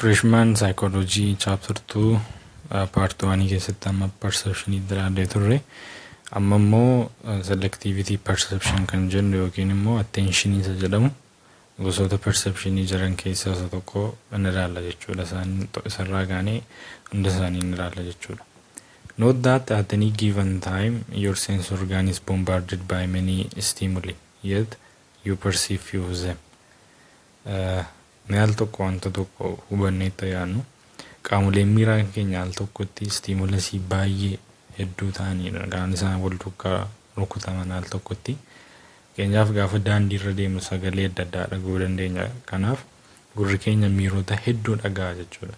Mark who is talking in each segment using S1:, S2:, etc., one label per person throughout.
S1: Freshman Psychology Chapter 2 Part 1 keessatti amma perception ilaallee turre. Amma immoo selectivity perception kan jennu yookiin immoo attention isa jedhamu gosoota perception jiran keessaa isa tokko inni ilaalla jechuudha. Isarraa gaanee hunda isaanii inni ilaalla jechuudha. Note that at any given time your sense organ is bombarded by many stimuli, yet you perceive few of them. Al tokko wanta tokko hubannee ta'annu qaamoleen miiraa keenya al tokkotti stimulusii baay'ee hedduu ta'aniidha. Gaan isaan wal duukaa rukutaman al tokkotti keenyaaf gaafa daandii irra deemnu sagalee adda addaa dhaga'uu dandeenya. Kanaaf gurri keenya miirota hedduu dhaga'a jechuudha.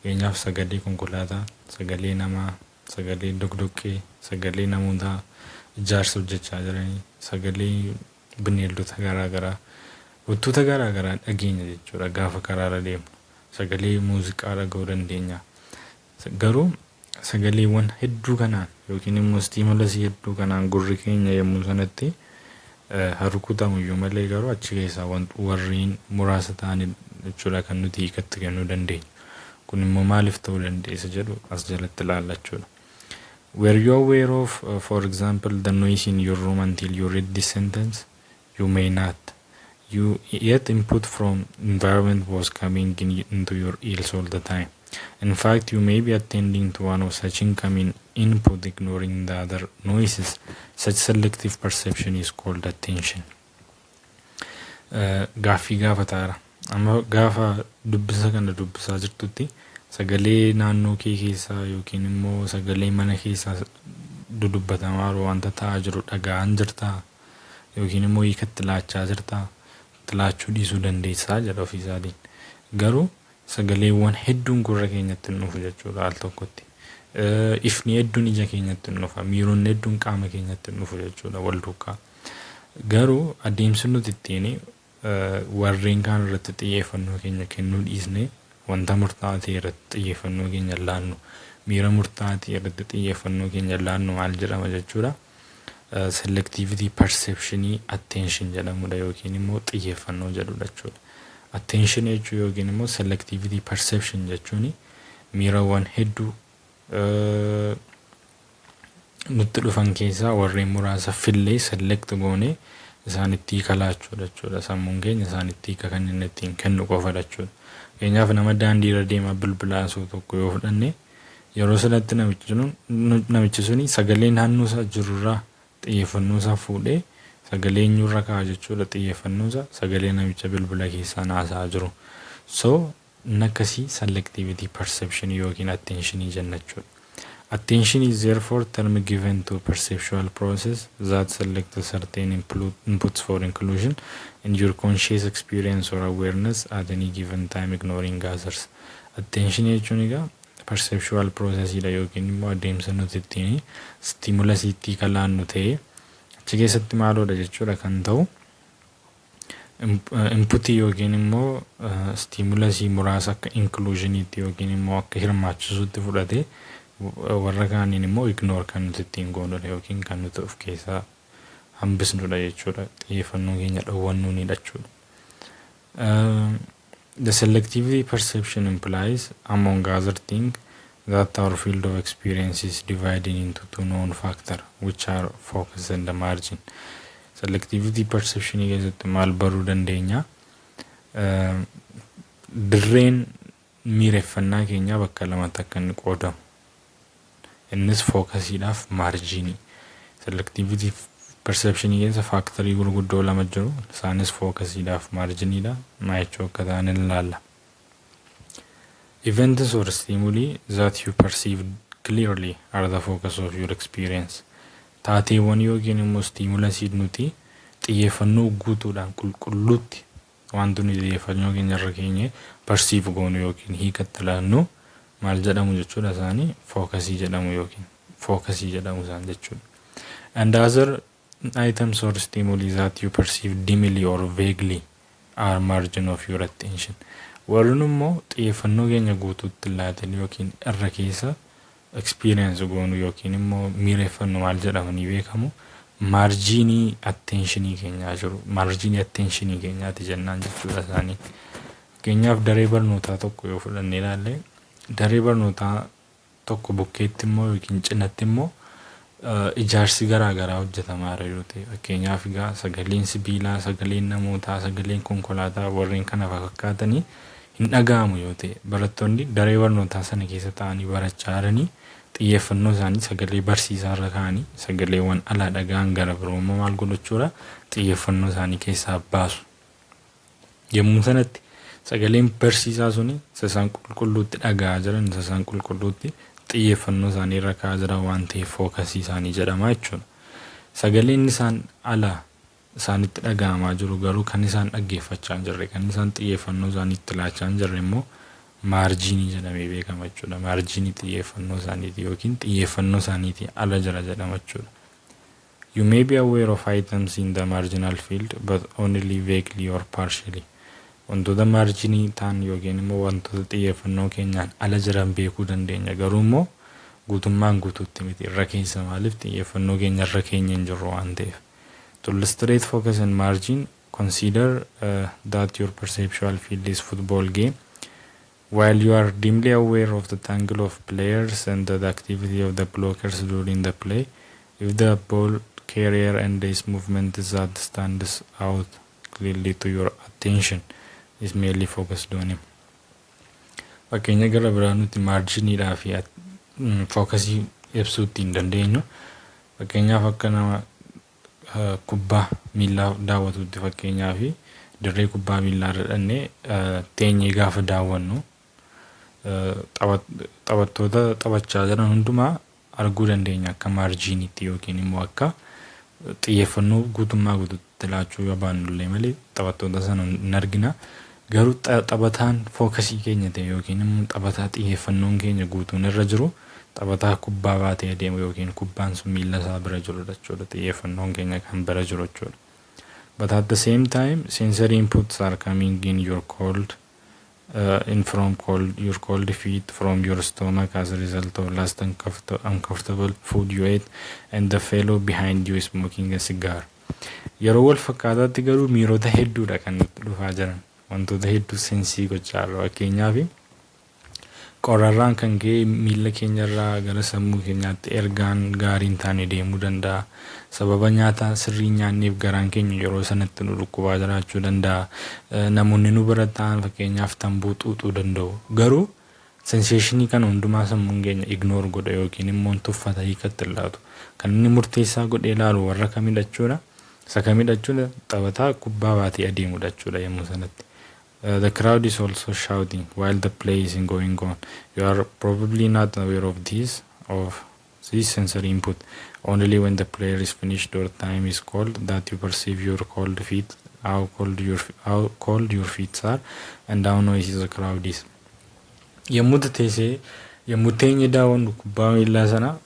S1: Keenyaaf sagalee konkolaataa, sagalee namaa, sagalee dogdoqqee, sagalee namootaa ijaarsa hojjechaa jiranii, sagalee bineeldota garaagaraa wantoota garaagaraa dhageenya jechuudha. Gaafa karaarra deemnu sagalee muuziqaa dhaga'uu dandeenya. Garuu sagaleewwan hedduu kanaan yookiin immoo stimulusii hedduu kanaan gurri keenya yommuu sanatti harukutamu iyyuu malee garuu achi keessaa warreen muraasa ta'an jechuudha kan nuti hiikatti kennuu dandeenyu. Kun immoo maaliif ta'uu dandeessa jedhu as jalatti ilaalla jechuudha. Were you aware of, for example, the noise in your room until you read this sentence? You may not. Yet input from environment was coming into your ears all the time. In fact, you may be attending to one of such incoming input, ignoring the other noises. Such selective perception is called attention. Gaaffii gaafataara. Amma gaafa dubbisa kana dubbisaa jirtutti sagalee naannoo kee keessaa yookiin immoo sagalee mana keessaa dudubbatamaa wanta ta'aa jiru dhaga'an jirtaa yookiin immoo hiikatti laachaa jirtaa laachuu dhiisuu dandeessaa jedha ofiisaatiin. Garuu sagaleewwan hedduun gurra keenyatti dhufu jechuudha al tokkotti. Ifni hedduun ija keenyatti dhufa, miironni hedduun qaama keenyatti dhufu jechuudha wal duukaa. Garuu adeemsi nuti ittiin warreen kaan irratti xiyyeeffannoo keenya kennuu dhiisnee wanta murtaa'aa ta'e irratti xiyyeeffannoo keenya laannu, miira murtaa'aa ta'e irratti xiyyeeffannoo keenya laannu maal jedhama jechuudha. Selectivity perception attention jedhamudha yookiin immoo xiyyeeffannoo jedhudha jechuudha. Attention jechuun yookiin immoo selectivity perception jechuun miirawwan hedduu nutti dhufan keessaa warreen muraasa fillee select goonee isaanitti kalaachuudha jechuudha. Sammuun keenya isaanitti kan inni ittiin kennu qofadha jechuudha. Keenyaaf nama daandii irra deemaa bilbilaa osoo tokko yoo fudhanne yeroo sanatti namichi suni sagalee naannoo isaa jirurraa xiyyeeffannoo isaa fuudhee sagalee eenyurra ka'a jechuudha. Xiyyeeffannoo isaa sagalee namicha bilbila keessaa naasaa jiru. So nakasii selectivity perception yookiin attention jenna jechuudha. Attention is therefore term given to perceptual process that selects certain inputs for inclusion in your conscious experience or awareness at any given time, ignoring others. Attention jechuun egaa perceptual process ida yookiin immoo adeemsa nuti ittiin stimulusii kalaannu ta'ee achi keessatti maaloodha jechuudha kan ta'u inputii yookiin immoo stimulusii muraasa akka inclusioniitti yookiin immoo akka hirmaachisuutti fudhatee warra kaaniin immoo ignore kan nuti ittiin goonudha yookiin kan nuti of keessaa hambisnudha jechuudha. Xiyyeeffannoo keenya dhowwannuunidha jechuudha. The selectivity perception implies, among other things, that our field of experience is divided into two known factors, which are focus and the margin. Selectivity perception keessatti maal baruu dandeenya? Dirreen miireffannaa keenya bakka lamatti akka inni qoodamu. Innis fookasiidhaaf maarjiinii. Selectivity perception keessa faaktarii gurguddoo lama jiru. Isaanis fookasiidhaaf maarjiiniidha. Maayechoo akka ta'an ilaalla. Events or stimuli that you perceive clearly are the focus of your experience. Taateewwan yookiin immoo stimulusii nuti xiyyeeffannoo guutuudhaan qulqulluutti wanti nuti xiyyeeffannoo keenya irra keenye perceive goonu yookiin hiikatti laannu maal jedhamu jechuudha isaanii fookasii jedhamu yookiin fookasii jedhamu isaan jechuudha. And other items or stimuli that you perceive dimly or vaguely are margin of your attention. Warreen immoo xiyyeeffannoo keenya guutuutti laatan yookiin irra keessa experience goonu yookiin immoo miireffannoo maal jedhamanii beekamu marginii attentionii keenyaa jiru. Marginii attentionii keenyaati jennaan jechuudha isaanii. Fakkeenyaaf daree barnootaa tokko yoo fudhannee ilaalle daree barnootaa tokko bukkeetti immoo yookiin cinatti immoo ijaarsi garaa garaa hojjetamaa jira yoo ta'e fakkeenyaaf egaa sagaleen sibiilaa, sagaleen namootaa, sagaleen konkolaataa warreen kana fakkaatanii hin dhaga'amu yoo ta'e barattoonni daree barnootaa sana keessa taa'anii barachaa jiranii xiyyeeffannoo isaanii sagalee barsiisaa irra kaa'anii sagaleewwan alaa dhaga'an gara biroo maal godhachuudha xiyyeeffannoo isaanii keessaa baasu. Yommuu sanatti sagaleen barsiisaa suni sasaan qulqulluutti dhaga'aa jiran sasaan qulqulluutti xiyyeeffannoo isaanii irra kaa'aa jiran waan ta'eef fookasii isaanii jedhama jechuudha. Sagaleen isaan alaa isaanitti dhaga'amaa jiru garuu kan isaan dhaggeeffachaa hin jirre kan isaan xiyyeeffannoo isaaniitti laachaa hin jirre immoo maarjiinii jedhamee beekama jechuudha. Maarjiinii xiyyeeffannoo isaaniiti yookiin xiyyeeffannoo isaaniitii ala jira jedhama jechuudha. You may be aware of items in the marginal field but only vaguely or partially. Wantoota maarjiinii ta'an yookiin immoo wantoota xiyyeeffannoo keenyaan ala jiran beekuu dandeenya garuu immoo guutummaan guutuutti miti irra keessa maaliif xiyyeeffannoo keenya irra keenya hin jirru waan ta'eef. To illustrate focus and margin, consider that your perceptual field is football game. While you are dimly aware of the tangle of players and the activity of the blockers during the play, if the ball carrier and its movement that stands out clearly to your attention is merely focused on him. Fakkeenya gara biraa nuti maarjiniidhaa fi fookasii ibsuutti hin dandeenyu. Fakkeenyaaf akka nama kubbaa miilaa daawwatutti fakkeenyaa fi dirree kubbaa miilaa irra dhannee teenyee gaafa daawwannu taphattoota taphachaa jiran hundumaa arguu dandeenya akka maarjiiniitti yookiin immoo akka xiyyeeffannoo guutummaa guutuutti laachuu barbaannullee malee taphattoota sana hin argina. Garuu taphataan fookasii keenya ta'e yookiin immoo taphataa xiyyeeffannoon keenya guutuun irra jiru taphataa kubbaa baatee adeemu yookiin kubbaan sun miila isaa bira jiru jechuudha. Xiyyeeffannoon keenya kan bira jiru jechuudha. But at the same time, sensory inputs are coming in your cold your cold feet from your stomach as a result of last uncomfortable food you ate and the fellow behind you smoking a cigar. Yeroo wal fakkaataatti garuu miirota hedduudha kan dhufaa jiran. Wantoota hedduu sensii gochaa jirra. Fakkeenyaaf qorrarraan kan ka'e miila keenyarraa gara sammuu keenyaatti ergaan gaariin taane deemuu danda'a. Sababa nyaata sirrii nyaanneef garaan keenya yeroo sanatti nu dhukkubaa jiraachuu danda'a. Namoonni nu bira ta'an fakkeenyaaf tamboo xuuxuu danda'u. Garuu senseeshinii kana hundumaa sammuun keenya ignoor godha yookiin immoo tuffata hiikatti laatu. Kan inni murteessaa godhee ilaalu warra kamidha jechuudha. Isa kamidha jechuudha taphataa kubbaa baatee adeemudha jechuudha yommuu sanatti. The crowd is also shouting while the play is going on. You are probably not aware of this sensory input. Only when the player is finished or time is called that you perceive your cold feet, how cold your feet are, and how noisy the crowd is. Yommuu teenye daawwannu kubbaa miilaa sana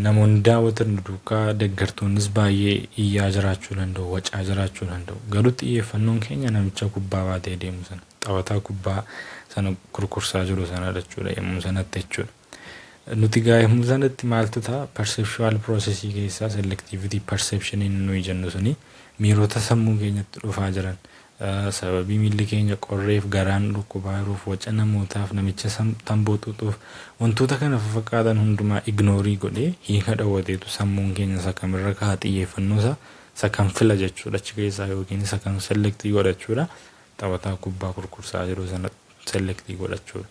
S1: namoonni daawwatan duukaa deeggartoonnis baay'ee iyyaa jiraachuu danda'u, wacaa jiraachuu danda'u. Garuu xiyyeeffannoon keenya namicha kubbaa baatee deemu sana, taphataa kubbaa sana kurkursaa jiru sana jechuudha yommuu sanatti jechuudha. Nuti gaa yommuu sanatti maaltu ta'a perceptual processii keessaa selectivity perception nuyi jennu suni miirota sammuu keenyatti dhufaa jiran sababii miilli keenya qorreef garaan dhukkubaa jiruuf waca namootaaf namicha tamboo xuuxuuf wantoota kana fakkaatan hundumaa ignoorii godhee hiika dhawwateetu sammuun keenya isa kamirra kaa'aa xiyyeeffannoo isa kan fila jechuudha achi keessaa yookiin isa kan selektii godhachuudha taphataa kubbaa kurkursaa jiru sana selektii godhachuudha.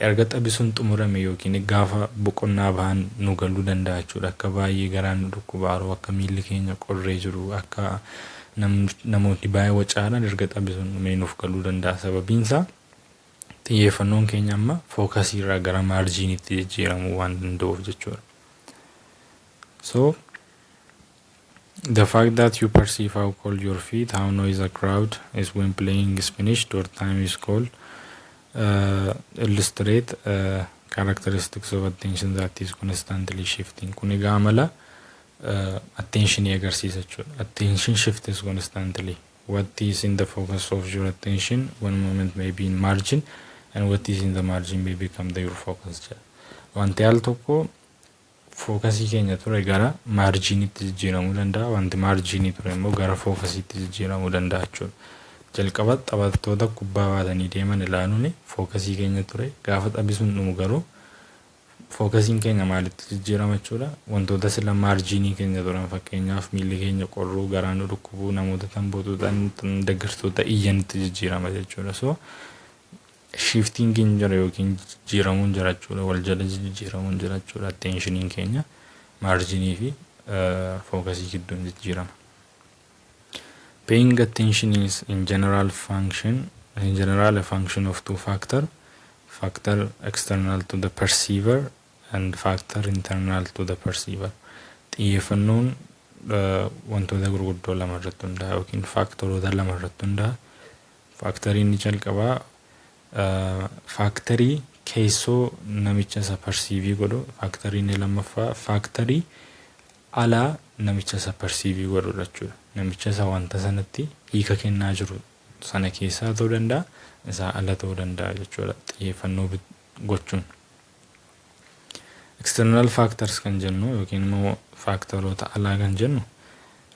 S1: Erga taphisuun xumurame yookiin gaafa boqonnaa bahan nu galuu danda'a jechuudha akka baay'ee garaan dhukkubaa jiru akka miilli keenya qorree jiru akka namoonni baay'ee wacaadhaan erga taphisuun nuuf galuu danda'a sababiin isaa xiyyeeffannoon keenya amma fookasii irraa gara maarjiiniitti jijjiiramuu waan danda'uuf jechuudha. So the fact that you perceive how cold your feet, how noisy a crowd is when playing is finished or time is called illustrate characteristics of attention that is constantly shifting. Kun egaa amala attention agarsiisa jechuudha. Attention shift is constantly. What is in the focus of your attention one moment may be in margin and what is in the margin may become your focus jedha. Wanti al tokko fookasii keenya ture gara maarjiiniitti jijjiiramuu danda'a. Wanti maarjiinii ture immoo gara fookasiitti jijjiiramuu danda'a jechuudha. jalqaba taphattoota kubbaa baatanii deeman ilaaluun fookasii keenya ture. Gaafa taphi sun dhumu garuu fookasiin keenya maalitti jijjiirama jechuudha. Wantoota sila maarjiinii keenya turan fakkeenyaaf miilli keenya qorruu, garaan nu dhukkubuu, namoota tambootuudhaan deeggartoota iyyanitti jijjiirama jechuudha. So shiftingiin jira yookiin jijjiiramuun jira jechuudha. Wal jala jijjiiramuun jira jechuudha. Attenshiniin keenya maarjiinii fi fookasii gidduun jijjiirama. Paying attention is in general a function of two factor external to the perceiver and factor internal to the perceiver. xiyyeeffannoon wantoota gurguddoo lama irratti hundaa'a yookiin faaktoroota lama irratti hundaa'a. Faaktarii inni jalqabaa faaktarii keessoo namicha isa persiivii godhu, faaktarii inni lammaffaa faaktarii alaa namicha isa persiivii godhudha jechuudha. Namicha isa wanta sanatti hiika kennaa jiru sana keessaa ta'uu danda'a, isaa ala ta'uu danda'a jechuudha xiyyeeffannoo gochuun. External factors kan jennu yookiin immoo faaktoroota alaa kan jennu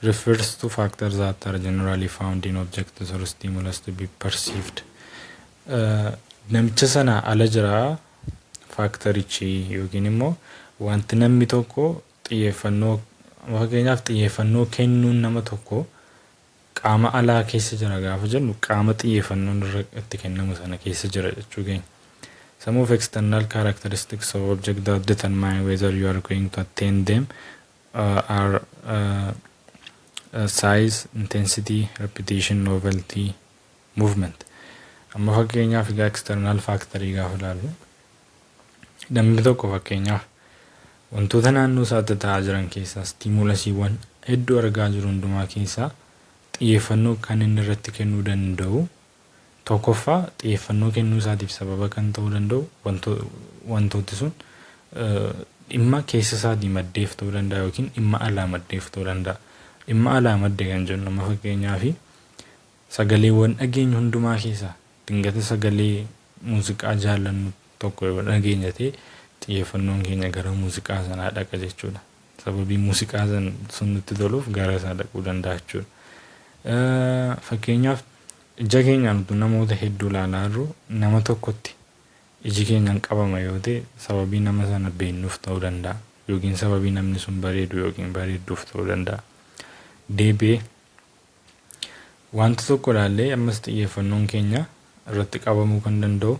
S1: refers to factors that are generally found in objects or stimulus to be perceived. Namicha sana ala jira faaktarichi yookiin immoo wanti namni tokko xiyyeeffannoo fakkeenyaaf xiyyeeffannoo kennuun nama tokko qaama alaa keessa jira gaafa jennu qaama xiyyeeffannoon irratti kennamu sana keessa jira jechuu keenya. Some of external characteristics of objects that determine whether you are going to attain them are size, intensity, repetition, novelty, movement. Amma fakkeenyaaf egaa external factorii gaafa ilaallu namni tokko fakkeenyaaf wantoota naannoo isaatti ta'aa jiran keessaa stiimulasiiwwan hedduu argaa jiru hundumaa keessaa xiyyeeffannoo kan inni irratti kennuu danda'u tokkoffaa xiyyeeffannoo kennuu isaatiif sababa kan ta'uu danda'u wantooti sun dhimma keessa isaatii maddeef ta'uu danda'a yookiin dhimma alaa maddeef ta'uu danda'a. Dhimma alaa maddee kan jennu amma fakkeenyaaf sagaleewwan dhageenyu hundumaa keessaa dingata sagalee muuziqaa jaallannu tokko yoo dhageenya ta'e xiyyeeffannoon keenya gara muuziqaa sanaa dhaqa jechuudha. Sababii muuziqaa sun nutti toluuf gara isaa dhaquu danda'a jechuudha. Fakkeenyaaf ija keenyaan utuu namoota hedduu ilaalaa jirru nama tokkotti iji keenyaan qabama yoo ta'e sababii nama sana beennuuf ta'uu danda'a yookiin sababii namni sun bareedu yookiin bareedduuf ta'uu danda'a. Deebi'ee wanta tokko ilaallee ammas xiyyeeffannoon keenya irratti qabamuu kan danda'u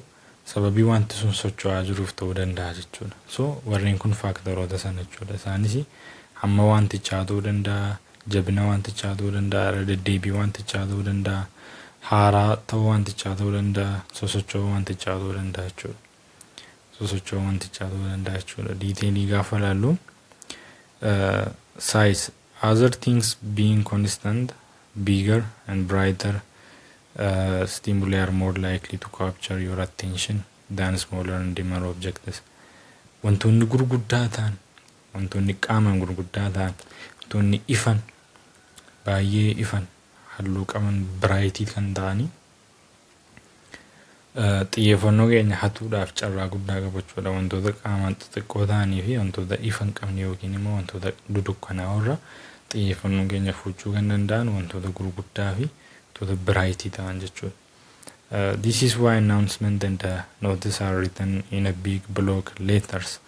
S1: sababii wanti sun socho'aa jiruuf ta'uu danda'a jechuudha. So warreen kun faaktoroota sana jechuudha. Isaanis hamma wantichaa ta'uu danda'a, jabina wantichaa ta'uu danda'a, irra deddeebii wantichaa ta'uu danda'a, haaraa ta'uu wantichaa ta'uu danda'a, sosocho'uu wantichaa ta'uu danda'a jechuudha. Sosocho'uu wantichaa ta'uu danda'a jechuudha. Diiteelii gaafa ilaallu size other things being constant, bigger and brighter stimuli are more likely to capture your attention than smaller and dimmer objects. Wantoonni gurguddaa ta'an, wantoonni qaamaan gurguddaa ta'an, wantoonni ifan, baay'ee ifan, halluu qaban biraayitii kan ta'anii xiyyeeffannoo keenya hatuudhaaf carraa guddaa qabachuudha. Wantoota qaamaan xixiqqoo ta'anii fi wantoota ifan qabne yookiin immoo wantoota dudukkanaa irra xiyyeeffannoo keenya fuuchuu kan danda'an wantoota gurguddaa fi wantoota biraayitii ta'an jechuudha. This is why announcement and notice are written in a big block letters.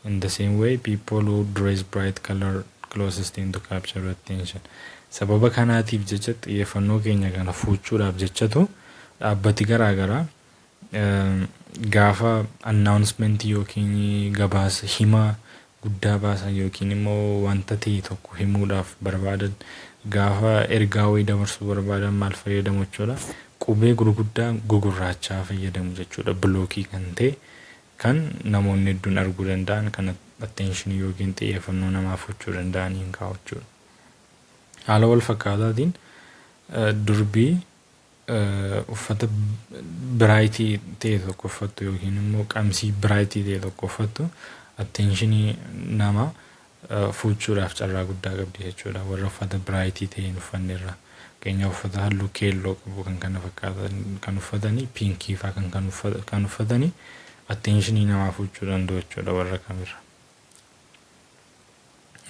S1: In the same way, people who dress bright color clothes tend to capture attention. Sababa kanaatiif jecha xiyyeeffannoo keenya kana fuuchuudhaaf jechatu dhaabbati garaagaraa gaafa announcement yookiin gabaasa hima guddaa baasan yookiin immoo wanta ta'e tokko himuudhaaf barbaadan gaafa ergaa wayii dabarsuu barbaadan maal fayyadamu jechuudha. Qubee gurguddaa gugurraachaa fayyadamu jechuudha. Bilookii kan ta'e kan namoonni hedduun arguu danda'an kan attention yookiin xiyyeeffannoo namaa fuuchuu danda'aniin kaa'u jechuudha. Haala wal fakkaataatiin durbii uffata biraayitii ta'e tokko uffattu yookiin immoo qamsii biraayitii ta'e tokko uffattu attentionii nama fuuchuudhaaf carraa guddaa qabdi jechuudha. Warra uffata biraayitii ta'een uffanneerra keenya uffata halluu keelloo qabu kan kana fakkaatan kan uffatanii piinkii fa'aa kan uffatanii attentionii namaa fuuchuu danda'u jechuudha warra kamirra.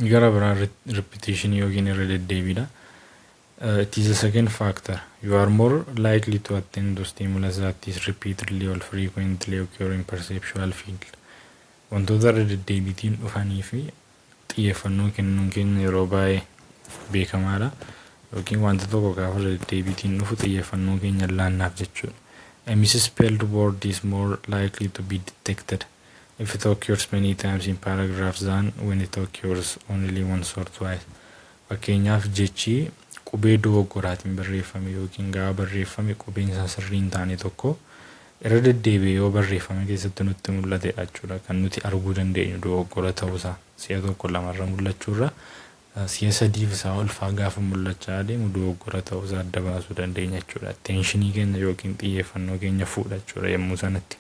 S1: Gara biraa repetition yookiin irra deddeebiidha. It is a second factor. You are more likely to attend to stimulus that is repeatedly or frequently occurring perceptual field. Wantoota irra deddeebiitiin dhufanii fi xiyyeeffannoo kennuun keenya yeroo baay'ee beekamaadha. Yookiin wanta tokko gaafa irra deddeebiitiin dhufu xiyyeeffannoo keenya laannaaf jechuudha. A misspelled word is more likely to be detected if it occurs many times in paragraphs than when it occurs only once or twice. Fakkeenyaaf jechi qubee dogoggoraatiin barreeffame yookiin gaafa barreeffame qubeen isaa sirrii hin taane tokko irra deddeebi'ee yoo barreeffame keessatti nutti mul'atedha jechuudha. Kan nuti arguu dandeenyu dogoggora ta'uusaa si'a tokko lamarra mul'achuurra si'a sadiif isaa ol faa gaafa mul'achaa adeemu dogoggora ta'uusaa adda baasuu dandeenya jechuudha. Atteenshinii keenya yookiin xiyyeeffannoo keenya fuudha jechuudha yommuu sanatti.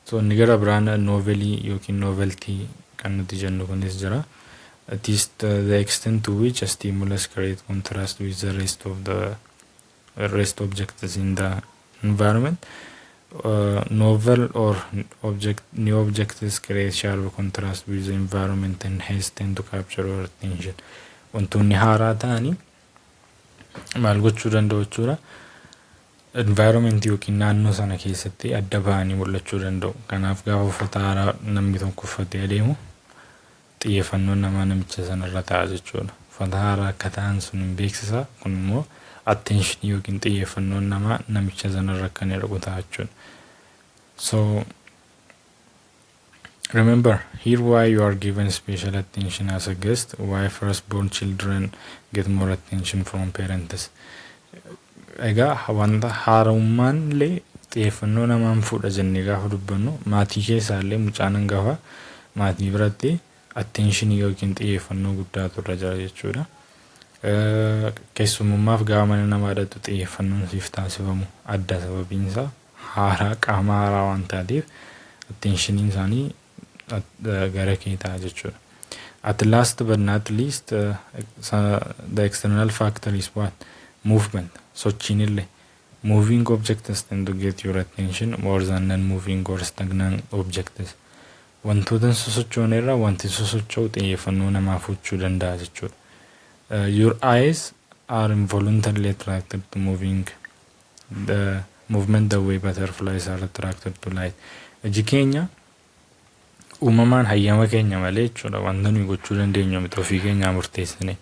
S1: So inni gara biraan noovelii yookiin nooveltii kan nuti jennu kunis jira. It is the extent to which a stimulus creates contrast with the rest objects in the environment. Novel or new objects create sharp contrast with the environment and hence tend to capture our attention. Wantoonni haaraa ta'anii maal gochuu danda'u jechuudha. Environment yookiin naannoo sana keessatti adda ba'anii mul'achuu danda'u. Kanaaf gaafa uffata haaraa namni tokko uffatee adeemu xiyyeeffannoon namaa namicha sanarra ta'a jechuudha. Uffata haaraa akka ta'an sun hin beeksisa. Kun immoo attention yookiin xiyyeeffannoon namaa namicha sanarra akka inni argu ta'a jechuudha. So remember here why you are given special attention as a guest, why firstborn children get more attention from parents. Egaa wanta haarummaan illee xiyyeeffannoo namaan fuudha jennee gaafa dubbannu maatii keessaa illee mucaan hangafa maatii biratti attentionii yookiin xiyyeeffannoo guddaatu irra jira jechuudha. Keessummaaf gaafa mana namaa dhaqxu xiyyeeffannoon siif taasifamu adda sababiin isaa haaraa qaama haaraa waan taateef attentioniin isaanii gara kee ta'a jechuudha. At last but not least the external factor is what? Movement. Sochiin illee moving objects tend to get your attention more than non-moving or stagnant objects. Wantoota sosochoon irraa wanti sosocho'u xiyyeeffannoo namaa fuudhuu danda'a jechuudha. Your eyes are involuntarily attracted to the movement the way butterflies are attracted to light. Iji keenya uumamaan hayyama keenya malee jechuudha wanta nuyi gochuu dandeenyu miti ofii keenyaa murteessine.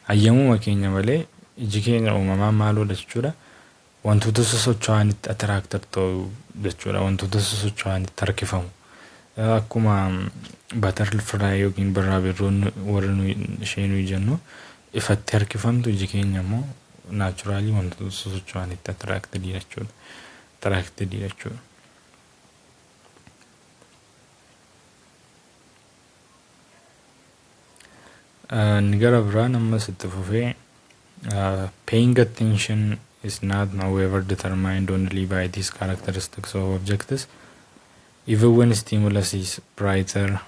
S1: Hayyamuma keenya malee iji keenya uumamaan maaloodha jechuudha. Wantoota sosocho'anitti attracted ta'u jechuudha. Wantoota sosocho'anitti harkifamu. Akkuma butterfly yookiin birraabirroon warra ishee nuyi jennu ifatti harkifamtu iji keenya immoo naturally wantoota sosocho'anitti attracted jechuudha. Ni gara biraan ammas itti fufee paying attention is not however determined only by these characteristics of objects. Even when stimulus is brighter,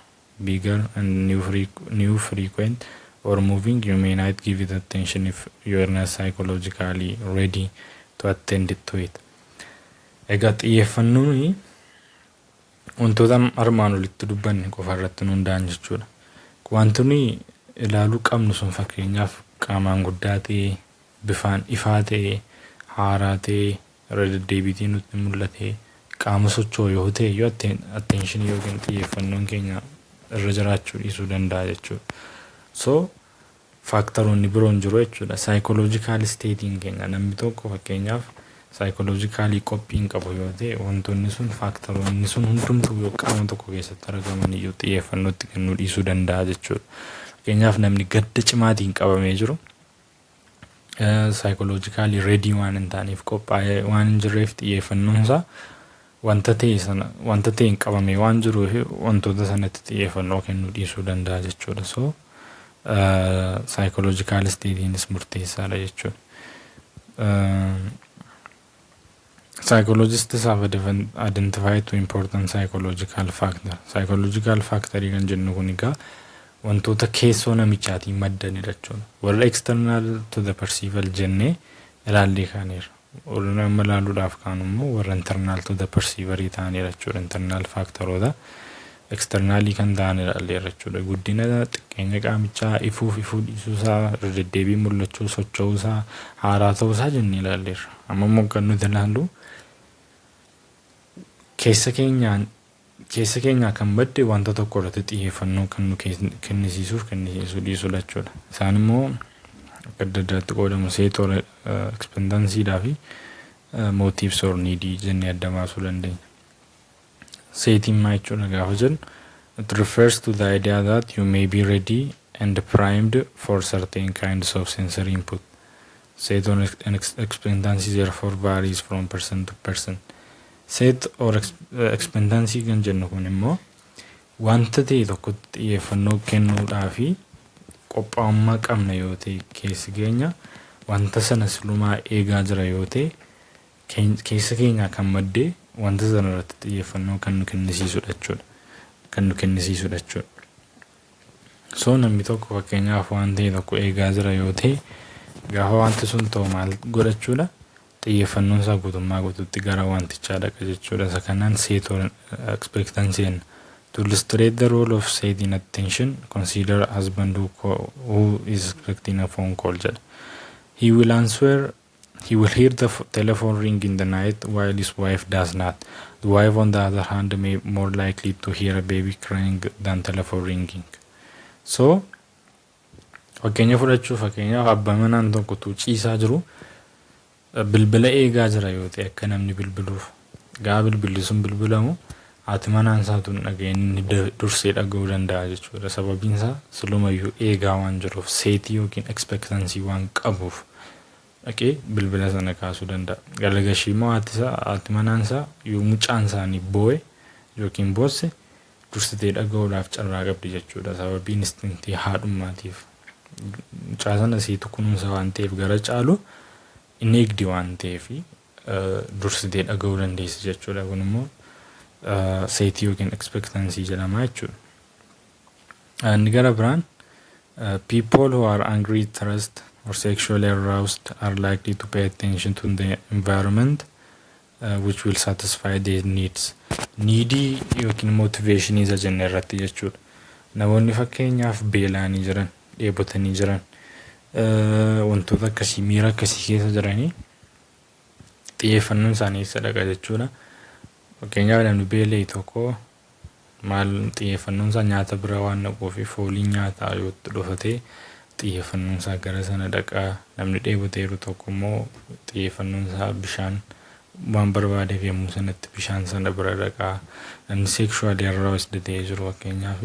S1: bigger, and new frequent or moving, you may not give it attention if you are not psychologically ready to attend to it. Egaa xiyyeeffannoon wantoota armaan olitti dubbanne qofa irratti hundaa'an jechuudha. Wantoonni ilaaluu qabnu sun fakkeenyaaf qaamaan guddaa ta'e, bifaan ifaa ta'e, haaraa ta'e, irra deddeebiitiin nutti mul'ate, qaama socho'u yoo ta'e yoo attention yookiin xiyyeeffannoon keenya irra jiraachuu dhiisuu danda'a jechuudha. So faaktaroonni biroon jiru jechuudha. Psychological statein keenya namni tokko fakkeenyaaf psychologically qophiin qabu yoo ta'e wantoonni sun faaktaroonni sun hundumtuu yoo qaama tokko keessatti argaman iyyuu xiyyeeffannootti kennuu dhiisuu danda'a jechuudha. Fakkeenyaaf namni gadda cimaatiin qabamee jiru psychologically ready waan hin taaneef qophaa'ee waan hin jirreef xiyyeeffannoon isaa wanta ta'een qabamee waan jiruuf wantoota sanatti xiyyeeffannoo kennuu dhiisuu danda'a jechuudha. So psychological state'inis murteessaadha jechuudha. Psychologists have identified two important psychological factors. Psychological factor kan jennu kun egaa wantoota keessoo namichaatiin maddanidha jechuudha. Warra external to the perceivable jennee ilaallee kaaneera. Warra amma ilaaluudhaaf kaan immoo warra internal to the perceiver ta'anidha jechuudha. Internal factoroota externally kan ta'an ilaalleerra jechuudha. Guddina xiqqeenya qaamichaa ifuu dhiisuusaa, irra deddeebii mul'achuu, socho'uusaa, haaraa ta'uusaa jennee ilaalleerra. Amma immoo kan nuti ilaallu keessa keenyaa kan badde wanta tokko irratti xiyyeeffannoo kan nu kennisiisuu dhiisudha jechuudha. Isaan immoo adda addaatti qoodamu seetor expendansiidhaa fi motives or needii jennee adda baasuu dandeenya. Seetiin maa jechuudha gaafa jennu it refers to the idea that you may be ready and primed for certain kinds of sensory input. Set or expectancy therefore varies from person to person. Set or expectancy kan jennu kun immoo wanta ta'e tokkotti xiyyeeffannoo kennuudhaa fi qophaa'ummaa qabna yoo ta'e keessi keenya wanta sana silumaa eegaa jira yoo ta'e keessa keenyaa kan maddee wanta sana irratti xiyyeeffannoo kan nu kennisiisudha jechuudha. So namni tokko fakkeenyaaf waan ta'e tokko eegaa jira yoo ta'e gaafa wanti sun ta'u maal godhachuudha? Xiyyeeffannoon isaa guutummaa guutuutti gara wantichaa dhaqa jechuudha. Isa kanaan set or expectancy. To illustrate the role of setting attention, consider a husband who is expecting a phone call. He will hear the telephone ring in the night while his wife does not. The wife, on the other hand, may be more likely to hear a baby crying than telephone ringing. So, fakkeenya abbaa manaan tokko ciisaa jiru bilbila eegaa jira yoo ta'e akka namni bilbiluuf gaa bilbilli sun bilbilamu haati manaan isaatuun dhageenyi dursee dhaga'uu danda'a jechuudha. Sababiin isaa silumayyuu eegaa waan jiruuf seetii yookiin expectancy waan qabuuf dhaqee bilbila sana kaasuu danda'a. Galagashii immoo haati manaan isaa yoo mucaan isaanii boo'e yookiin boosse dursitee dhaga'uudhaaf carraa qabdi jechuudha. Sababiin instinktii haadhummaatiif mucaa sana siitu kunuunsa waan ta'eef gara caalu inni eegdi waan ta'eef dursitee dhaga'uu dandeessi jechuudha. Kun immoo seetii yookiin expectancy jedhama jechuudha. Inni gara biraan people who are angry, stressed or sexually aroused are likely to pay attention to the environment which will satisfy their needs. Needii yookiin motivation isa jenne irratti jechuudha. Namoonni fakkeenyaaf beela'anii jiran, dheebotanii jiran, wantoota akkasii miira akkasii keessa jiranii xiyyeeffannoon isaanii isa dhaqa jechuudha. Fakkeenyaaf namni beela'e tokko maal xiyyeeffannoon isaa nyaata bira waan naquu fi fooliin nyaataa yoo dhufate xiyyeeffannoon isaa gara sana dhaqa. Namni dheeboteeru tokko immoo xiyyeeffannoon isaa bishaan waan barbaadeef yommuu sanatti bishaan sana bira dhaqa. Namni sexually aroused ta'ee jiru fakkeenyaaf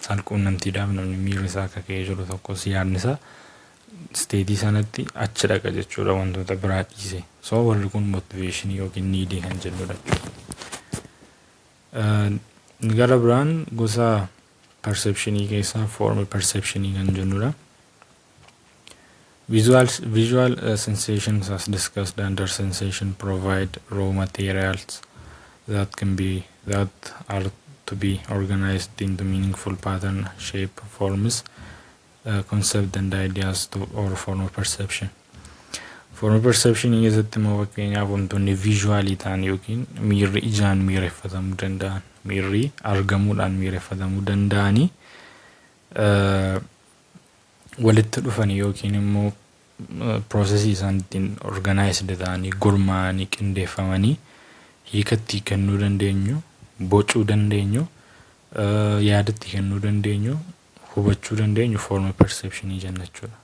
S1: saalquunnamtiidhaaf namni miirri isaa akka ka'ee jiru tokkos yaadni isaa steetii sanatti achi dhaqa jechuudha wantoota biraa dhiise. So warri kun motivation yookiin needii kan jennudha jechuudha. Gara biraan gosa perceptionii keessaa form perceptionii kan jennudha. Visual sensations as discussed under sensation provide raw materials that are to be organized into meaningful pattern, shape, forms, concept and ideas or form of perception. Form of perception keessatti immoo fakkeenyaaf wantoonni visually ta'an yookiin miirri ijaan miireffatamuu danda'an, miirri argamuudhaan miireffatamuu danda'anii walitti dhufanii yookiin immoo processii isaan ittiin organized ta'anii gurmaa'anii qindeeffamanii hiikatti kennuu dandeenyu, bocuu dandeenyu, yaadatti kennuu dandeenyu, hubachuu dandeenyu form perceptionii jenna jechuudha.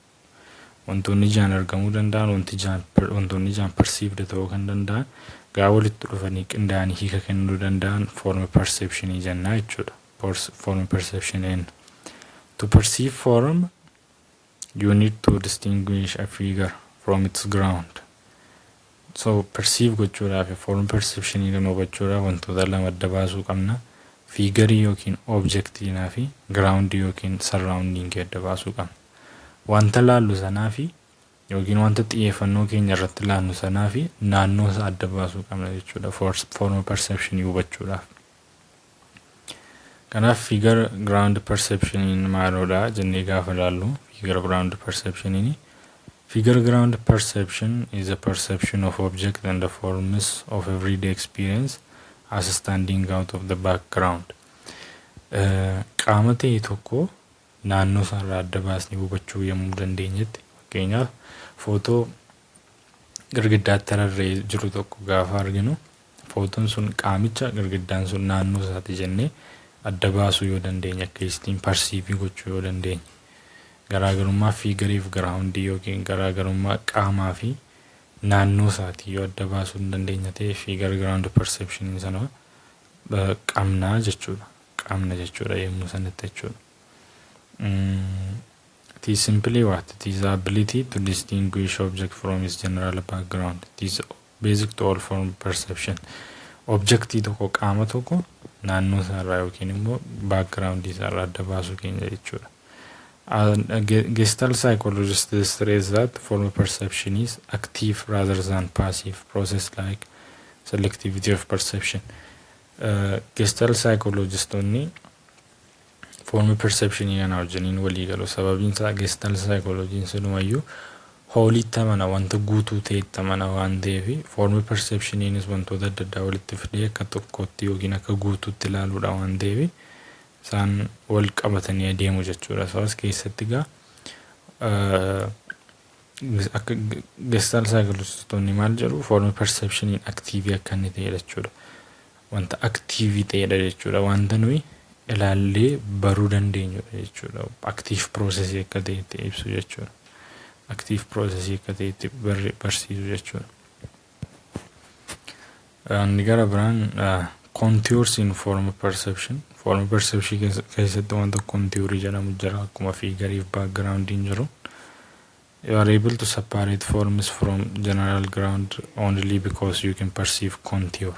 S1: Wantoonni ijaan argamuu danda'an, wantoonni ijaan perceived ta'uu kan danda'an gaa walitti dhufanii qindaa'anii hiika kennuu danda'an form perceptionii jenna jechuudha. Form perception. To perceive form, you need to distinguish a figure from its ground. So perceive gochuudhaaf form perceptionii kan hubachuudhaaf wantoota lama adda baasuu qabna. Figure yookiin objectiinaa fi ground yookiin surrounding adda baasuu qabna. Wanta laallu sanaa fi yookiin wanta xiyyeeffannoo keenya irratti laallu sanaa fi naannoo isaa adda baasuu qabna jechuudha form perceptionii hubachuudhaaf. Kanaaf figure ground perceptioniin maalodha jennee gaafa laallu figure ground perceptioniin. Figure ground perception is a perception of object and the forms of everyday experience as standing out of the background. Qaama ta'e tokko naannoo isaarraa adda baasnee hubachuu yommuu dandeenyetti fakkeenyaaf footoo girgiddaatti tararree jiru tokko gaafa arginu footoon sun qaamicha girgiddaan sun naannoo isaati jennee adda baasuu yoo dandeenya akka istiin persiivii gochuu yoo dandeenya. Garaagarummaa fiigariif giraawundii yookiin garaagarummaa qaamaa fi naannoo isaati yoo adda baasuu hin dandeenya ta'e fiigar giraawundi perception sana qabnaa jechuudha. Qabna jechuudha yommuu sanatti jechuudha. It is simply what? It is the ability to distinguish object from its general background. It is basic to all form perception. Objectii tokko qaama tokko naannoo isaarraa yookiin immoo background isaarraa adda baasuu keenya jechuudha. Gestalt psychologists stress that form perception is active rather than passive process like selectivity of perception. Gestalt psychologists form perception kana wajjiniin walii galu sababiin isaa gestalt psychology sinumayyuu hoolitti amana wanta guutuu ta'etti amana waan ta'eef form perceptionis wantoota adda addaa walitti fidee akka tokkotti yookiin akka guutuutti ilaaluudha waan ta'eef isaan wal qabatanii adeemu jechuudha. Sabas keessatti gaa akka gestalt psychologistoonni maal jedhu form perception active akka inni ta'e jechuudha. Wanta active ta'edha jechuudha. Wanta nuyi ilaallee baruu dandeenyudha jechuudha. Active process akka ta'etti ibsu jechuudha. Active process akka ta'etti barsiisu jechuudha. Inni gara biraan contours in form perception. Form perception keessatti wanta contour jedhamu jira akkuma fiigariif background jiru. You are able to separate forms from general ground only because you can perceive contour.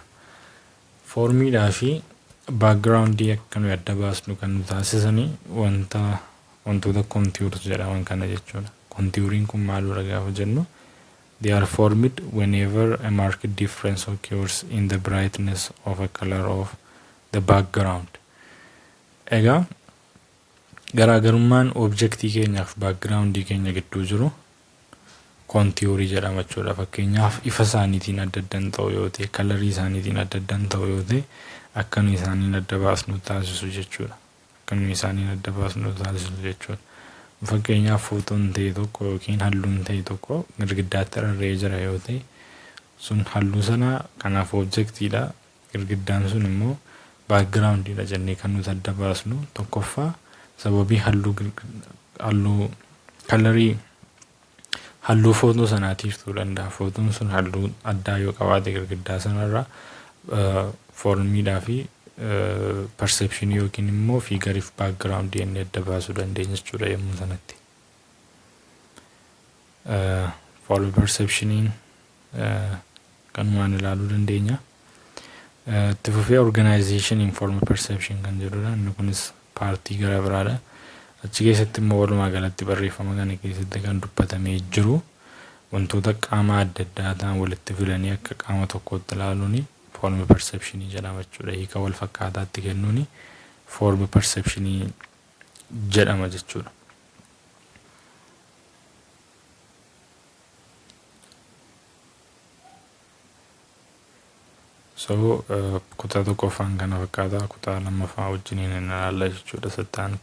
S1: Formiidhaa fi backgroundii akka nuyi adda baasnu kan nu taasisanii wantoota contours jedhaman kana jechuudha. Contouring kun maaludha gaafa jennu they are formed whenever a marked difference occurs in the brightness of a color of the background. Egaa garaagarummaan objectii keenyaaf backgroundii keenya gidduu jiru contouring jedhama jechuudha. Fakkeenyaaf ifa isaaniitiin adda addan ta'u yoo ta'e kalarii isaaniitiin adda addan ta'u yoo ta'e akka nuyi isaaniin adda baasnu taasisu jechuudha. Akka nuyi isaaniin adda baasnu taasisu jechuudha. Fakkeenyaaf footoon ta'e tokko yookiin halluun ta'e tokko girgiddaatti rarra'ee jira yoo ta'e sun halluu sana kanaaf objectiidha. Girgiddaan sun immoo backgroundidha jennee kan nuti adda baasnu tokkoffaa sababii halluu kalarii halluu footoo sanaatiif ta'uu danda'a. Footoon sun halluu addaa yoo qabaate girgiddaa sanarraa formiidhaa fi perception yookiin immoo fiigariif background jennee adda baasuu dandeenya jechuudha yommuu sanatti. Form perceptioniin kanumaan ilaaluu dandeenya. Itti fufee organization in form perception kan jedhudha. Inni kunis paartii gara biraadha. Achi keessatti immoo walumaa galatti barreeffama kana keessatti kan dubbatamee jiru wantoota qaama adda addaa ta'an walitti filanii akka qaama tokkotti ilaaluuni form perception jedhama jechuudha. Hiika wal fakkaataatti kennuuni form perception jedhama jechuudha. So kutaa tokkoffaan kana fakkaataa kutaa lammaffaa wajjiniin ilaalla jechuudha. Sattaan